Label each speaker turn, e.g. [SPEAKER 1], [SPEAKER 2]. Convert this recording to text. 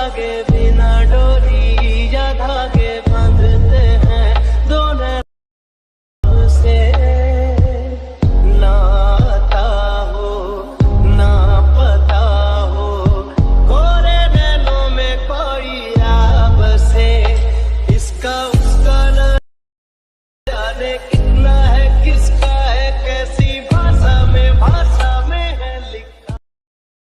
[SPEAKER 1] धागे बिना डोरी या धागे बांधते हैं दोनों से। नाता हो ना पता हो, गोरे नैनों में कोई राब से, इसका उसका न जाने